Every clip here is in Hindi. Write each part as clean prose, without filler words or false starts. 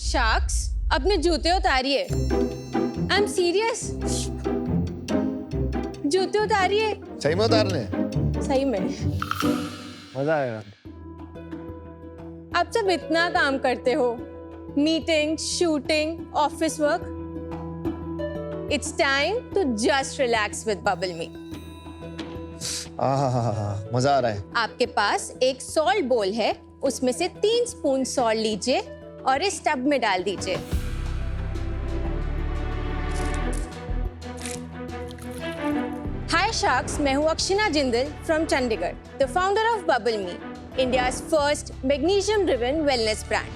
शार्क्स, अपने जूते उतारिए। I am serious. जूते उतारिए। सही में उतारने? सही में। मजा आएगा। आप सब इतना काम करते हो, meeting, shooting, office work. It's time to just relax with Bubble Me. मजा आ रहा है। आपके पास एक सॉल्ट बोल है, उसमें से 3 स्पून सॉल्ट लीजिए और इस टब में डाल दीजिए। हाय शार्क्स, मैं हूँ Akshina Jindal from Chandigarh, the founder of Bubble Me, India's first magnesium driven wellness brand.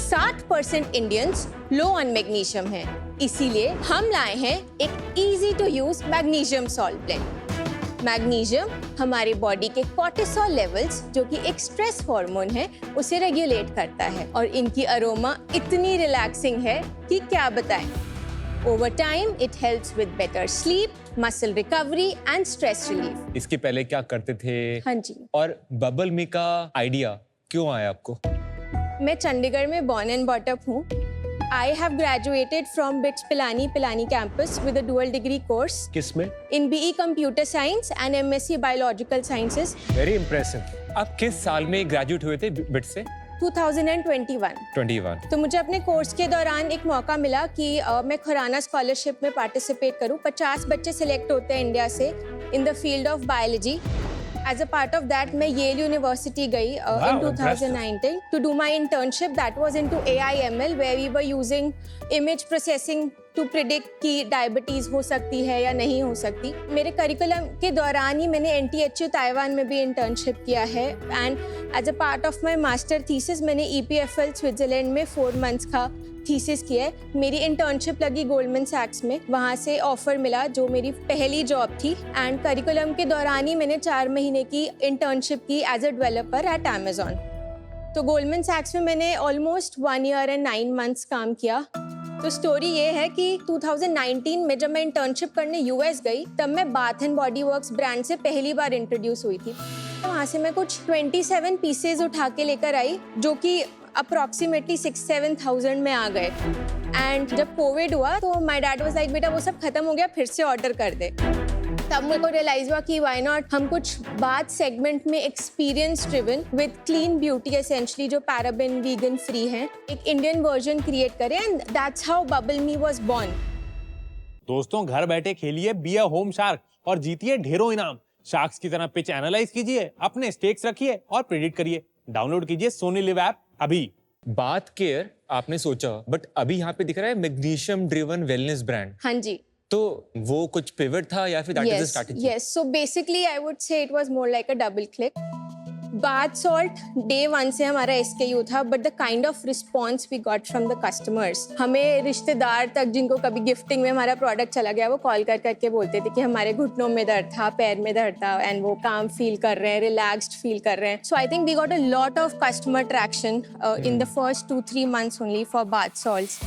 60% Indians low on magnesium हैं, इसीलिए हम लाए हैं एक easy to use magnesium salt blend. Magnesium हमारे बॉडी के कॉर्टिसोल लेवल्स, जो कि एक स्ट्रेस हार्मोन है, उसे रेगुलेट करता है और इनकी अरोमा इतनी रिलैक्सिंग है कि क्या बताएं। Over time it helps with better sleep, muscle recovery and stress relief. इसके पहले क्या करते थे? हाँ जी। और बबल मी का आइडिया क्यों आया आपको? मैं चंडीगढ़ में बॉर्न एंड बॉट अप हूँ। I have graduated from BITS Pilani campus with a dual degree course किसमें? in BE Computer Science and MSc Biological Sciences. Very impressive. आप किस साल में ग्रेजुएट हुए थे बिट से? 2021। 21। तो मुझे अपने कोर्स के दौरान एक मौका मिला कि मैं खुराना स्कॉलरशिप में पार्टिसिपेट करूं। 50 बच्चे सिलेक्ट होते हैं इंडिया से in the field of biology. As a part of that, मैं येल यूनिवर्सिटी गई in 2019 to do my internship that was into AI/ML, where we were using image processing to predict कि डायबिटीज हो सकती है या नहीं हो सकती। मेरे करिकुलम के दौरान ही मैंने NTHU ताइवान में भी इंटर्नशिप किया है and as a part of my master thesis मैंने EPFL स्विट्जरलैंड में 4 मंथ्स का थीसिस किया है। मेरी इंटर्नशिप लगी गोल्डमैन सैक्स में, वहाँ से ऑफर मिला जो मेरी पहली जॉब थी एंड करिकुलम के दौरान ही मैंने 4 महीने की इंटर्नशिप की as a developer at Amazon। तो गोल्डमैन सैक्स में मैंने ऑलमोस्ट 1 ईयर एंड 9 मंथ्स काम किया। तो स्टोरी ये है कि 2019 में जब मैं इंटर्नशिप करने US गई, तब मैं bath and body works brand से पहली बार इंट्रोड्यूस हुई थी। वहाँ से मैं कुछ 27 पीसेज उठा के लेकर आई, जो कि अप्रॉक्सीमेटली 6-7 में आ गए। एंड जब कोविड हुआ तो माय डैड वाज लाइक, बेटा वो सब खत्म हो गया, फिर से ऑर्डर कर दे। तब मेरे को रियलाइज हुआ कि व्हाई नॉट हम कुछ बाथ सेगमेंट में experience driven with clean beauty essentially, जो पैराबेन वीगन फ्री है, एक इंडियन वर्जन क्रिएट करें and that's how Bubble Me was born. दोस्तों, घर बैठे खेलिए बी अ होम शार्क और जीतिए ढेरों इनाम। शार्क्स की तरह पिच एनालाइज कीजिए, अपने स्टेक्स रखिए और प्रेडिक्ट करिए। डाउनलोड कीजिए सोनी लिव ऐप अभी। बाथ केयर आपने सोचा, बट अभी यहाँ पे दिख रहा है मैग्नीशियम ड्रिवन वेलनेस ब्रांड। हाँ जी। तो वो कुछ पिवट था या फिर that is the strategy? Yes. So basically, I would say it was more like a double click. Bath salt day 1 से हमारा SKU था, but the kind of response we got from the customers, हमें रिश्तेदार तक जिनको कभी गिफ्टिंग में हमारा प्रोडक्ट चला गया, वो कॉल कर करके बोलते थे कि हमारे घुटनों में दर्द था, पैर में दर्द था, एंड वो काम फील कर रहे हैं, रिलैक्स्ड फील कर रहे हैं। So I think we got a lot of customer traction in the first 2-3 months only for bath salts.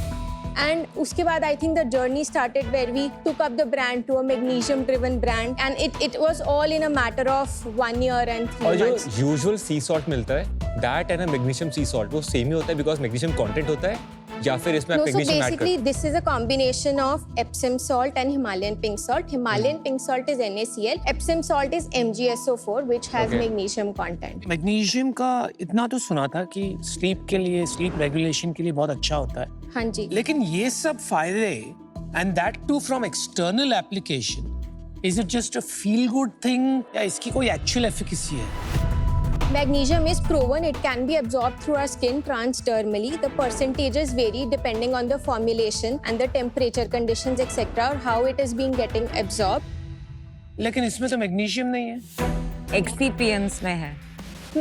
And उसके बाद I think the journey started where we took up the brand to a magnesium driven brand and it was all in a matter of 1 year and 3 और जो months. यूजुअल सी सॉल्ट मिलता है, that and magnesium C salt, वो सेम ही होता है बिकॉज मैग्नीशियम कंटेंट होता है, या फिर इसमें आप No, so magnesium add basically करते this is a combination of Epsom salt and Himalayan pink salt. Himalayan pink salt is NaCl. Epsom salt is MgSO4, which has Okay. magnesium content. Magnesium का इतना तो सुना था कि स्लीप के लिए, स्लीप रेगुलेशन के लिए बहुत अच्छा होता है, हाँ जी। लेकिन ये सब फायदे and that too from external application, is it just a feel good thing या इसकी कोई एक्चुअल एफिकेसी है? Magnesium is proven it can be absorbed through our skin transdermally. The percentages vary depending on the formulation and the temperature conditions etc. or how it is being getting absorbed. लेकिन इसमें तो मैग्नीशियम नहीं है। एक्सिपिएंट्स में है।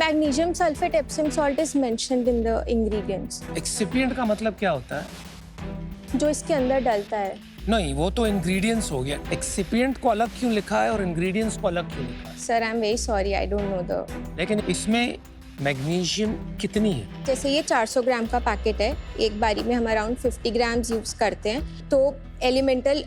Magnesium sulfate Epsom salt is mentioned in the ingredients. Excipient का मतलब क्या होता है? जो इसके अंदर डलता है। नहीं, वो तो इंग्रेडिएंट्स हो गया। एक्सिपिएंट को अलग क्यों लिखा है और इंग्रेडिएंट्स को अलग क्यों लिखा है? Sir, I'm very sorry, I don't know the. लेकिन इसमें मैग्नीशियम कितनी है? जैसे ये 400 ग्राम का पैकेट है, एक बारी में हम अराउंड 50 ग्राम्स यूज करते हैं, तो एलिमेंटल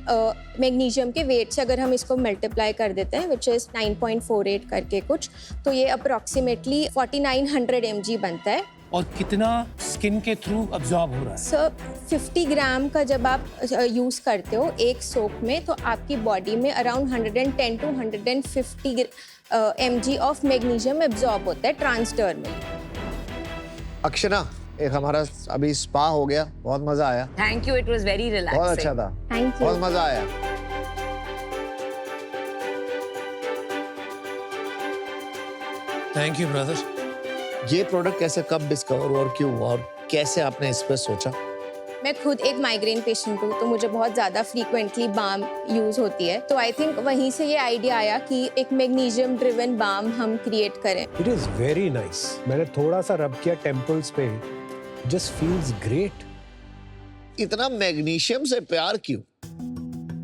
मैग्नीशियम के वेट से अगर हम इसको मल्टीप्लाई कर देते हैं, विच इज 9.48 करके कुछ, तो ये अप्रॉक्सीमेटली 4900 mg बनता है। और कितना स्किन के थ्रू अब्जॉर्ब हो रहा है? सर 50 ग्राम का जब आप यूज़ करते हो एक सोप में, तो आपकी बॉडी में around 110 to 150 mg of magnesium absorb होता है ट्रांसडर्मल। अक्षना, एक हमारा अभी स्पा हो गया, बहुत मजा आया। Thank you. It was very relaxing. बहुत अच्छा था। Thank you. बहुत मजा आया। Thank you brother. ये प्रोडक्ट कैसे, कब डिस्कवर हुआ और क्यों हुआ और कैसे आपने इस पे सोचा? मैं खुद एक माइग्रेन पेशेंट हूँ, तो मुझे बहुत ज़्यादा फ्रीक्वेंटली बाम यूज़ होती है, तो आई थिंक वहीं से ये आइडिया आया कि एक मैग्नीशियम ड्रिवन बाम हम क्रिएट करें। It is very nice. मैंने थोड़ा सा रब किया टेम्पल्स पे, जस्ट फील्स ग्रेट। इतना मैग्नीशियम से प्यार क्यों?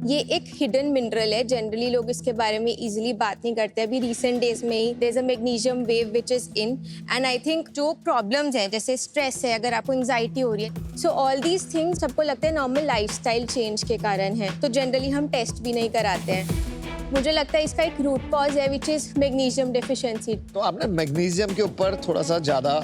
ये एक हिडन मिनरल है, जनरली लोग इसके बारे में इजीली बात नहीं करते। अभी रिसेंट डेज में ही there is a magnesium wave which is in, and I think जो प्रॉब्लम्स हैं जैसे स्ट्रेस है, अगर आपको एंजाइटी हो रही है, सो ऑल दीज थिंग्स सबको लगता है नॉर्मल लाइफस्टाइल चेंज के कारण है, तो जनरली हम टेस्ट भी नहीं कराते हैं। मुझे लगता है इसका एक रूट कॉज है विच इज मैग्नीशियम डेफिशिएंसी। तो आपने मैग्नीशियम के ऊपर थोड़ा सा ज्यादा,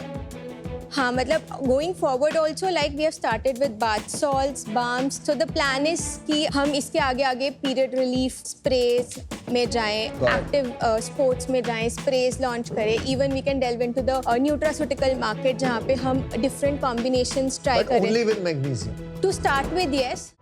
हाँ, मतलब going forward also like we have started with bath salts, balms, so the plan is कि हम इसके आगे आगे पीरियड रिलीफ स्प्रेज में जाएं, एक्टिव स्पोर्ट्स में जाएं, स्प्रेज लॉन्च करें। Even we can delve into the nutraceutical market, जहाँ पे हम डिफरेंट कॉम्बिनेशंस ट्राई बट करें। Only with magnesium. To start with, yes.